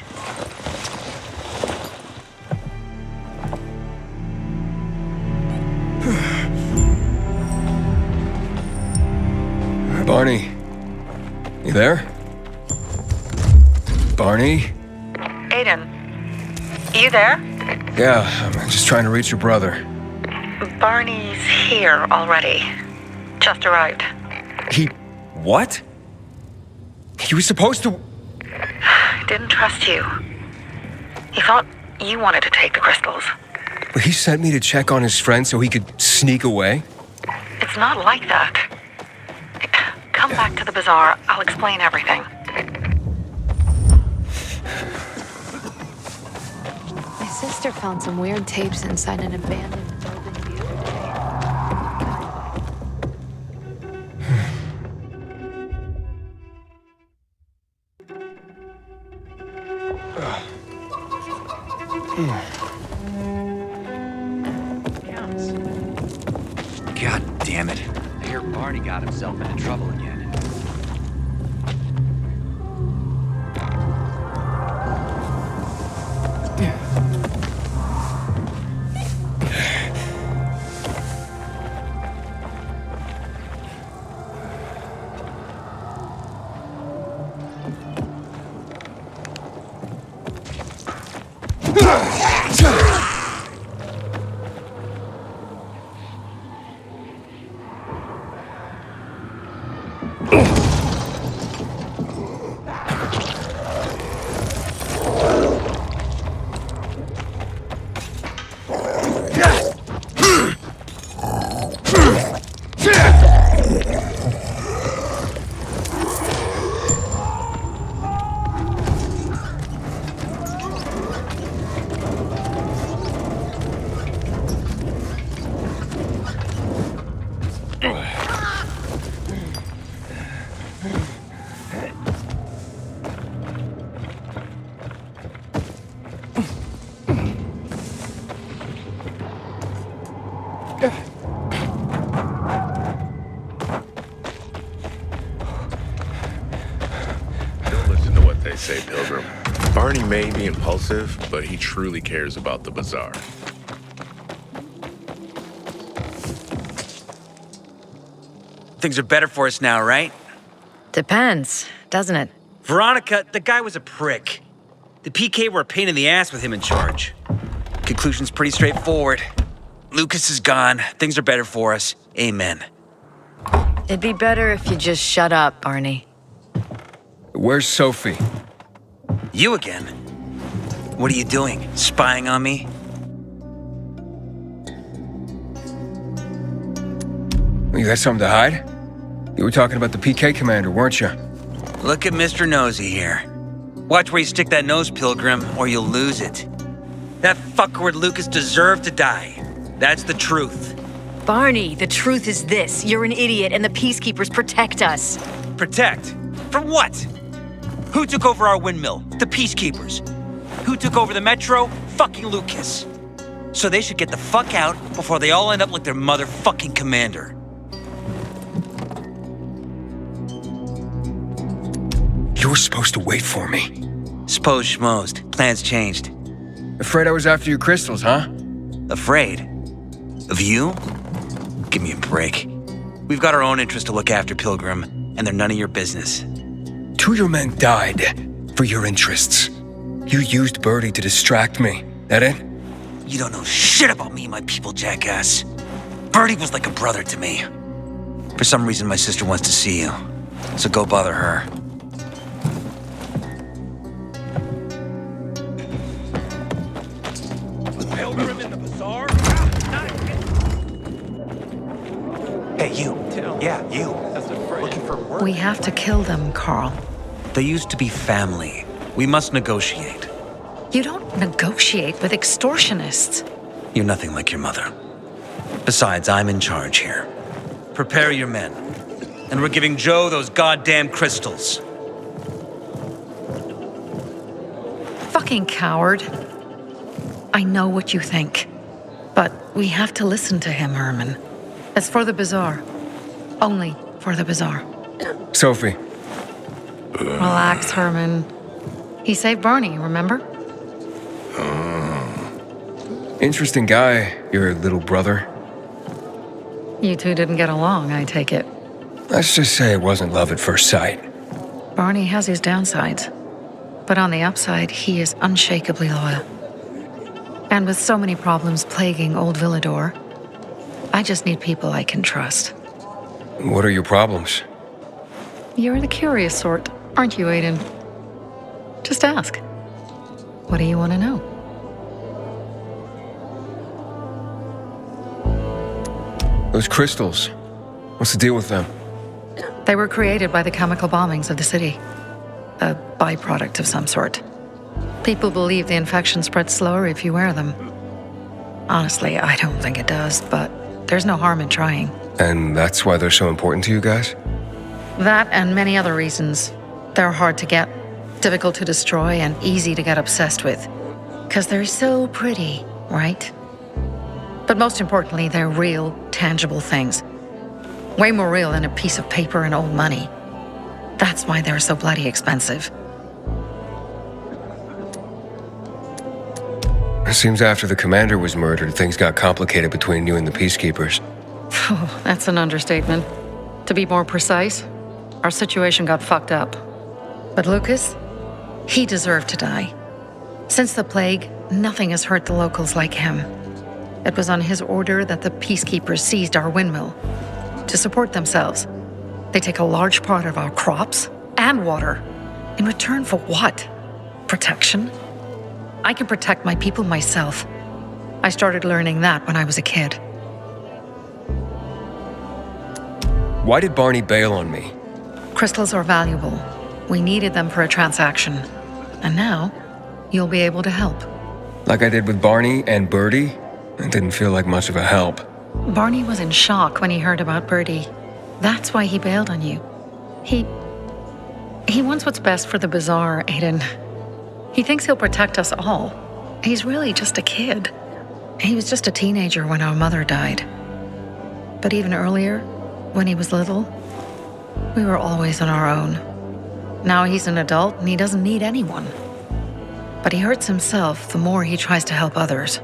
Barney, you there? Barney? Aiden, you there? Yeah, I'm just trying to reach your brother. Barney's here already. Just arrived. He... what? He was supposed to... Didn't trust you. He thought you wanted to take the crystals. He sent me to check on his friend so he could sneak away? It's not like that. Come back to the bazaar. I'll explain everything. My sister found some weird tapes inside an abandoned building the other day. God damn it. I hear Barney got himself into trouble again. They say, Pilgrim. Barney may be impulsive, but he truly cares about the bazaar. Things are better for us now, right? Depends, doesn't it? Veronica, the guy was a prick. The PK were a pain in the ass with him in charge. Conclusion's pretty straightforward. Lucas is gone. Things are better for us. Amen. It'd be better if you just shut up, Barney. Where's Sophie? You again? What are you doing? Spying on me? You got something to hide? You were talking about the PK commander, weren't you? Look at Mr. Nosy here. Watch where you stick that nose, Pilgrim, or you'll lose it. That fuckward Lucas deserved to die. That's the truth. Barney, the truth is this. You're an idiot and the Peacekeepers protect us. Protect? From what? Who took over our windmill? The Peacekeepers. Who took over the Metro? Fucking Lucas. So they should get the fuck out before they all end up like their motherfucking commander. You were supposed to wait for me. Suppose schmozed. Plans changed. Afraid I was after your crystals, huh? Afraid? Of you? Give me a break. We've got our own interests to look after, Pilgrim, and they're none of your business. 2 of your men died for your interests. You used Birdie to distract me. That it? You don't know shit about me and my people, jackass. Birdie was like a brother to me. For some reason, my sister wants to see you. So go bother her. Pilgrim in the bazaar? Hey, you. Yeah, you. Looking for work? We have to kill them, Carl. They used to be family. We must negotiate. You don't negotiate with extortionists. You're nothing like your mother. Besides, I'm in charge here. Prepare your men. And we're giving Joe those goddamn crystals. Fucking coward. I know what you think. But we have to listen to him, Herman. It's for the bazaar. Only for the bazaar. Sophie. Relax, Herman. He saved Barney, remember? Interesting guy, your little brother. You two didn't get along, I take it. Let's just say it wasn't love at first sight. Barney has his downsides. But on the upside, he is unshakably loyal. And with so many problems plaguing old Villador, I just need people I can trust. What are your problems? You're the curious sort, aren't you, Aiden? Just ask. What do you want to know? Those crystals. What's the deal with them? They were created by the chemical bombings of the city. A byproduct of some sort. People believe the infection spreads slower if you wear them. Honestly, I don't think it does, but there's no harm in trying. And that's why they're so important to you guys? That and many other reasons. They're hard to get, difficult to destroy, and easy to get obsessed with. 'Cause they're so pretty, right? But most importantly, they're real, tangible things. Way more real than a piece of paper and old money. That's why they're so bloody expensive. It seems after the commander was murdered, things got complicated between you and the peacekeepers. Oh, that's an understatement. To be more precise, our situation got fucked up. But Lucas, he deserved to die. Since the plague, nothing has hurt the locals like him. It was on his order that the peacekeepers seized our windmill to support themselves. They take a large part of our crops and water. In return for what? Protection? I can protect my people myself. I started learning that when I was a kid. Why did Barney bail on me? Crystals are valuable. We needed them for a transaction. And now, you'll be able to help. Like I did with Barney and Birdie? It didn't feel like much of a help. Barney was in shock when he heard about Birdie. That's why he bailed on you. He wants what's best for the bazaar, Aiden. He thinks he'll protect us all. He's really just a kid. He was just a teenager when our mother died. But even earlier, when he was little, we were always on our own. Now he's an adult and he doesn't need anyone. But he hurts himself the more he tries to help others.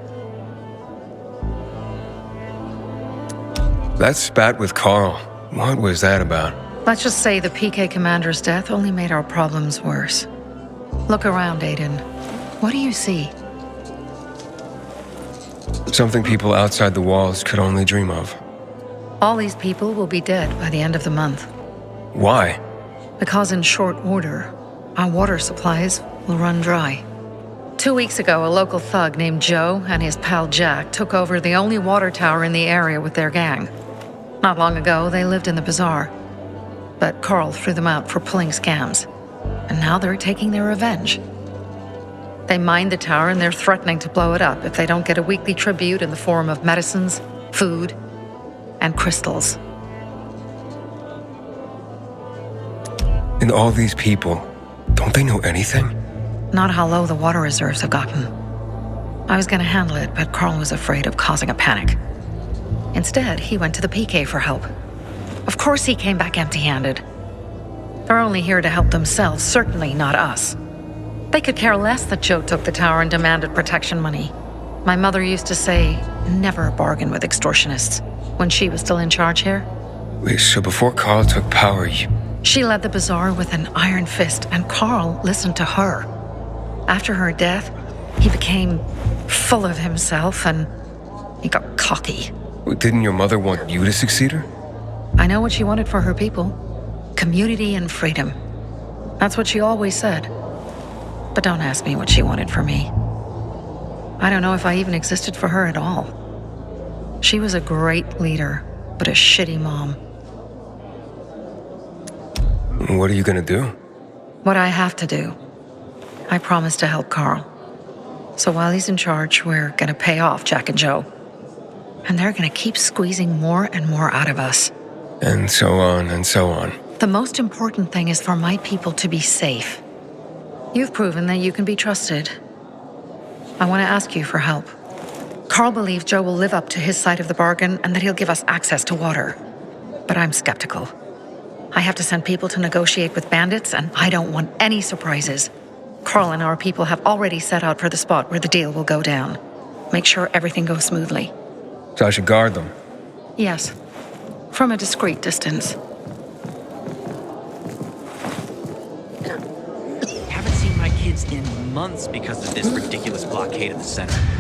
That spat with Carl, what was that about? Let's just say the PK commander's death only made our problems worse. Look around, Aiden. What do you see? Something people outside the walls could only dream of. All these people will be dead by the end of the month. Why? Because in short order, our water supplies will run dry. 2 weeks ago, a local thug named Joe and his pal Jack took over the only water tower in the area with their gang. Not long ago, they lived in the bazaar. But Carl threw them out for pulling scams. And now they're taking their revenge. They mined the tower and they're threatening to blow it up if they don't get a weekly tribute in the form of medicines, food, and crystals. And all these people, don't they know anything? Not how low the water reserves have gotten. I was going to handle it, but Carl was afraid of causing a panic. Instead, he went to the PK for help. Of course he came back empty-handed. They're only here to help themselves, certainly not us. They could care less that Joe took the tower and demanded protection money. My mother used to say, never bargain with extortionists, when she was still in charge here. Wait, so before Carl took power, you... She led the bazaar with an iron fist, and Carl listened to her. After her death, he became full of himself and he got cocky. Didn't your mother want you to succeed her? I know what she wanted for her people. Community and freedom. That's what she always said. But don't ask me what she wanted for me. I don't know if I even existed for her at all. She was a great leader, but a shitty mom. What are you gonna do? What I have to do. I promised to help Carl. So while he's in charge, we're gonna pay off Jack and Joe. And they're gonna keep squeezing more and more out of us. And so on and so on. The most important thing is for my people to be safe. You've proven that you can be trusted. I want to ask you for help. Carl believes Joe will live up to his side of the bargain and that he'll give us access to water. But I'm skeptical. I have to send people to negotiate with bandits, and I don't want any surprises. Carl and our people have already set out for the spot where the deal will go down. Make sure everything goes smoothly. So I should guard them. Yes. From a discreet distance. Haven't seen my kids in months because of this ridiculous blockade of the center.